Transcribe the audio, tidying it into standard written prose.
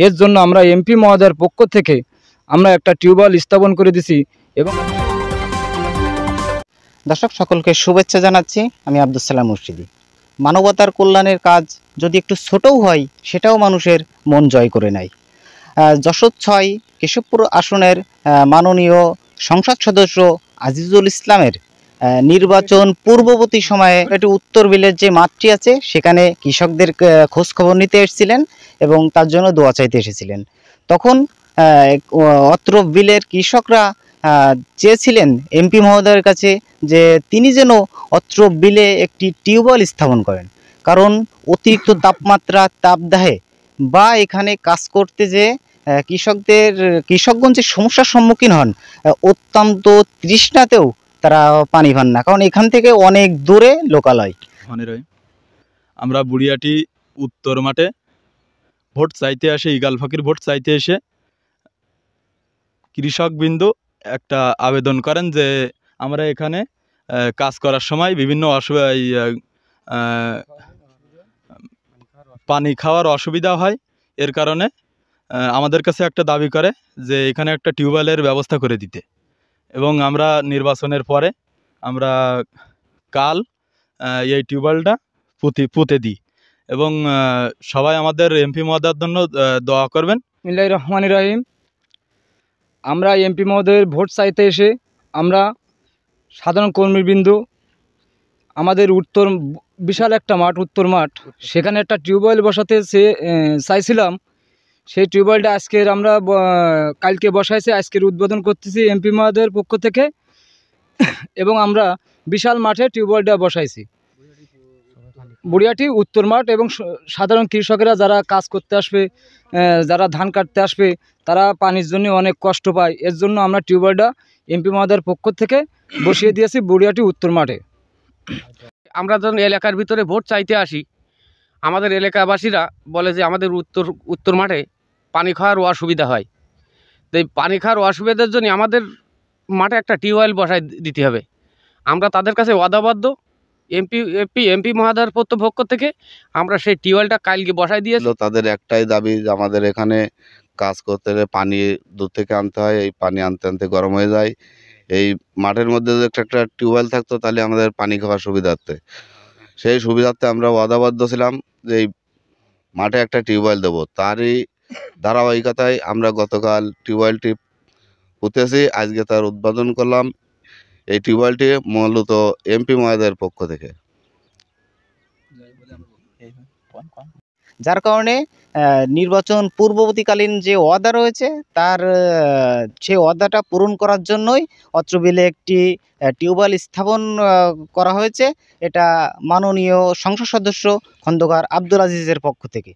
এর জন্য আমরা এমপি মহোদয়ের পক্ষ থেকে আমরা একটা টিউবওয়েল স্থাপন করে দিছি। এবং দর্শক সকলকে শুভেচ্ছা জানাচ্ছি। আমি আব্দুল সালাম মুর্শিদি। মানবতার কল্যাণের কাজ যদি একটু ছোটও হয়, সেটাও মানুষের মন জয় করে নেয়। যশোর ৬ কেশবপুর আসনের মাননীয় সংসদ সদস্য আজিজুল ইসলামের নির্বাচন পূর্ববর্তী সময়ে একটু উত্তর বিলের যে মাঠটি আছে সেখানে কৃষকদের খোঁজ খবর নিতে এসেছিলেন এবং তার জন্য দোয়া চাইতে এসেছিলেন। তখন অত্র বিলের কৃষকরা চেয়েছিলেন এমপি মহোদয়ের কাছে যে তিনি যেন অত্র বিলে একটি টিউবওয়েল স্থাপন করেন, কারণ অতিরিক্ত তাপমাত্রা, তাপদাহে বা এখানে কাজ করতে যে কৃষকগণ যে সমস্যার সম্মুখীন হন, অত্যন্ত তৃষ্ণাতেও তারা পানি পান না, কারণ এখান থেকে অনেক দূরে লোকালয়। আমরা বুড়িয়াটি উত্তর মাঠে ভোট চাইতে আসে, ইগাল ফকির ভোট চাইতে এসে কৃষকবৃন্দ একটা আবেদন করেন যে আমরা এখানে কাজ করার সময় বিভিন্ন পানি খাওয়ার অসুবিধা হয়। এর কারণে আমাদের কাছে একটা দাবি করে যে এখানে একটা টিউবওয়েলের ব্যবস্থা করে দিতে। এবং আমরা নির্বাচনের পরে আমরা কাল এই টিউবওয়েলটা পুঁতে দিই এবং সবাই আমাদের এমপি মহোদয়ের জন্য দোয়া করবেন। বিসমিল্লাহির রহমানির রহিম। আমরা এমপি মহোদয়ের ভোট চাইতে এসে আমরা সাধারণ কর্মীবৃন্দ আমাদের বিশাল একটা মাঠ, উত্তর মাঠ, সেখানে একটা টিউবওয়েল বসাতে চাইছিলাম। সেই টিউবওয়েলটা আমরা কালকে বসাইছি, আজকের উদ্বোধন করতেছি এমপি মহোদয়ের পক্ষ থেকে। এবং আমরা বিশাল মাঠে টিউবওয়েলটা বসাইছি, বুড়িয়াটি উত্তর মাঠ। এবং সাধারণ কৃষকেরা যারা কাজ করতে আসবে, যারা ধান কাটতে আসবে, তারা পানির জন্য অনেক কষ্ট পায়। এর জন্য আমরা টিউবওয়েলটা এমপি মহোদয়ের পক্ষ থেকে বসিয়ে দিয়েছি বুড়িয়াটি উত্তর মাঠে। আমরা যখন এলাকার ভিতরে ভোট চাইতে আসি, আমাদের এলাকাবাসীরা বলে যে আমাদের উত্তর মাঠে পানি খাওয়ার অসুবিধা হয়। তো এই পানি খাওয়ার অসুবিধার জন্য আমাদের মাঠে একটা টিউবওয়েল বসায় দিতে হবে। আমরা তাদের কাছে ওয়াদাবদ্ধ, এমপি মহোদয়ের পক্ষ থেকে আমরা সেই টিউবওয়েলটা কালকে বসায় দিয়েছি। তাদের একটাই দাবি যে আমাদের এখানে কাজ করতে হলে পানি দূর থেকে আনতে হয়, এই পানি আনতে আনতে গরম হয়ে যায়। এই মাঠের মধ্যে যদি একটা টিউবওয়েল থাকতো তাহলে আমাদের পানি খাওয়ার সুবিধার্থে, সেই সুবিধার্থে আমরা ওয়াদাবদ্ধ ছিলাম যে এই মাঠে একটা টিউবওয়েল দেবো। তারই ধারাবাহিকতায় আমরা গতকাল টিউবওয়েলটি পুঁতেছি, আজকে তার উদ্বোধন করলাম। এই টিউবওয়েলটি মূলত এমপি মহোদয়ের পক্ষ থেকে, যার কারণে নির্বাচন পূর্ববর্তীকালীন যে ওয়াদা রয়েছে তার সেই ওয়াদাটা পূরণ করার জন্যই অত্র বিলে একটি টিউবওয়েল স্থাপন করা হয়েছে। এটা মাননীয় সংসদ সদস্য খন্দকার আব্দুল আজিজের পক্ষ থেকে।